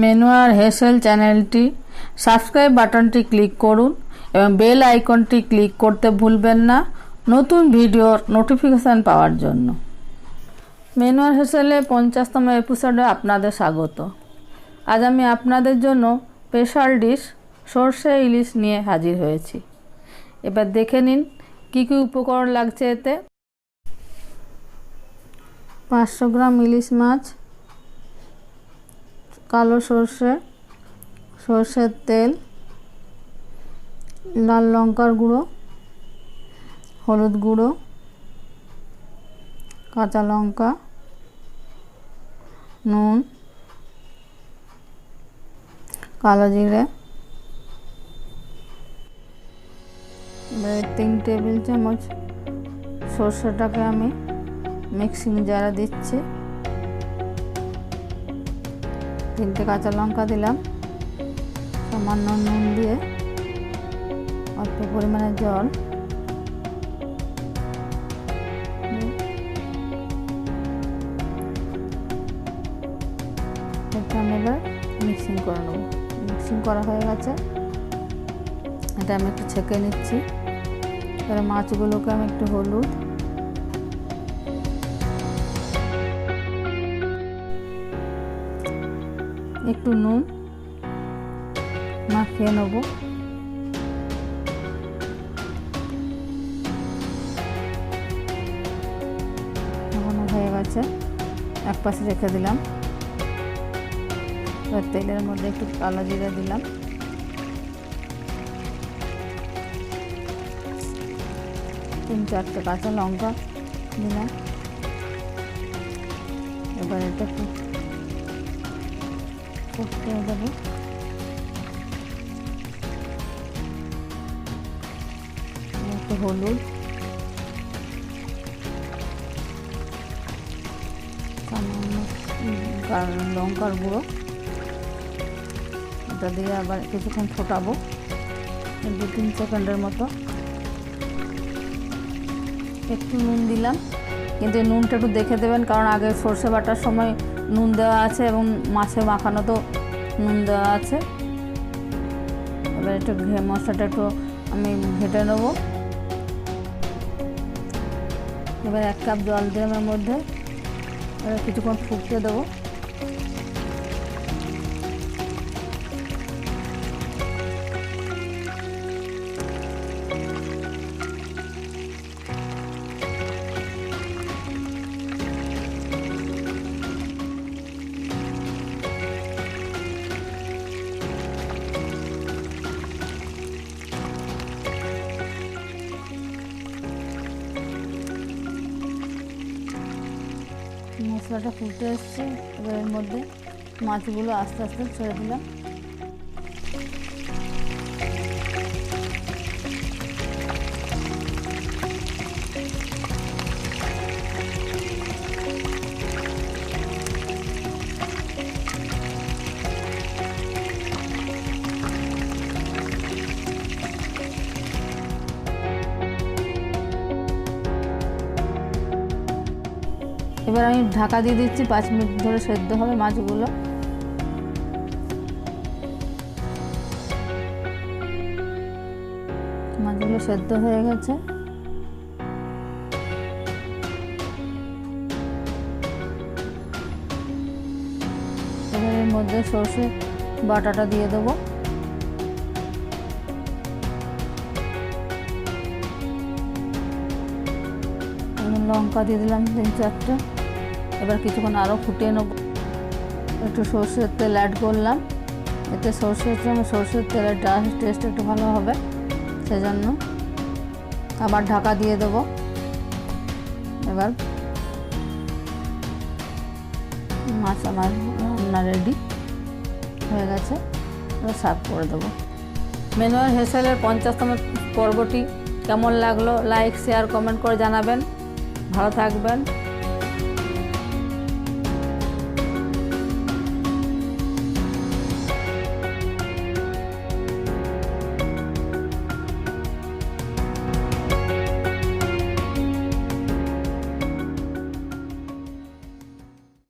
মেনুয়ার হেসেল চ্যানেলটি সাবস্ক্রাইব বাটনটি ক্লিক করুন এবং বেল আইকনটি ক্লিক করতে ভুলবেন না নতুন ভিডিওর নোটিফিকেশন পাওয়ার জন্য। মেনুয়ার হেসেলের 50তম এপিসোডে আপনাদের স্বাগত। আজ আমি আপনাদের জন্য স্পেশাল ডিশ সর্ষে ইলিশ নিয়ে হাজির হয়েছি। এবার দেখে নিন কী কী উপকরণ লাগছে এতে। 500 গ্রাম ইলিশ মাছ, কালো সর্ষে, সর্ষের তেল, লাল লঙ্কার গুঁড়ো, হলুদ গুঁড়ো, কাঁচা লঙ্কা, নুন, কালো জিরে, 3 টেবিল চামচ সর্ষেটাকে আমি মিক্সিং জারে দিচ্ছি। 3টে কাঁচা লঙ্কা দিলাম, সামান্য নুন দিয়ে অল্প পরিমাণে জল, এটা আমি এবার মিক্সিং করে নেব। মিক্সিং করা হয়ে গেছে, এটা আমি একটু ছেঁকে নিচ্ছি। এবার মাছগুলোকে আমি একটু হলুদ, একটু নুন মাখিয়ে নেব। এখনো হয়ে গেছে, এক পাশে রেখে দিলাম। এবার তেলের মধ্যে একটু কালো জিরা দিলাম, তিন চারটে কাঁচা লঙ্কা দিলাম। এবার এটা ফুটতে দেবো। একটু হলুদ, লঙ্কার গুঁড়ো, এটা দিয়ে আবার কিছুক্ষণ ফোটাবো 2-3 সেকেন্ডের মতো। একটু নুন দিলাম, কিন্তু নুনটা একটু দেখে দেবেন, কারণ আগে সর্ষে বাটার সময় নুন দেওয়া আছে এবং মাছে মাখানো তো নুন দেওয়া আছে। এবার একটু মশলাটা একটু আমি ঘেটে নেব। এবার 1 কাপ জল দিলাম এর মধ্যে, এবার কিছুক্ষণ ফুটতে দেবো। মশলাটা ফুটে এসছে, এবার এর মধ্যে মাছগুলো আস্তে আস্তে ছেড়ে দিলাম। এবার আমি ঢাকা দিয়ে দিচ্ছি, 5 মিনিট ধরে সেদ্ধ হবে মাছগুলো। মাছগুলো সেদ্ধ হয়ে গেছে। এবার এর মধ্যে সর্ষে বাটাটা দিয়ে দেবো। লঙ্কা দিয়ে দিলাম 3-4টে। এবার কিছুক্ষণ আরও ফুটিয়ে নেব। একটু সর্ষের তেল অ্যাড করলাম, এতে সর্ষের তেলের টেস্ট একটু ভালো হবে, সেজন্য আবার ঢাকা দিয়ে দেবো। এবার মাছ আমার রান্না রেডি হয়ে গেছে, এবার সার্ভ করে দেবো। মেনুয়ার হেসেলের 50তম পর্বটি কেমন লাগলো লাইক, শেয়ার, কমেন্ট করে জানাবেন। ভালো থাকবেন।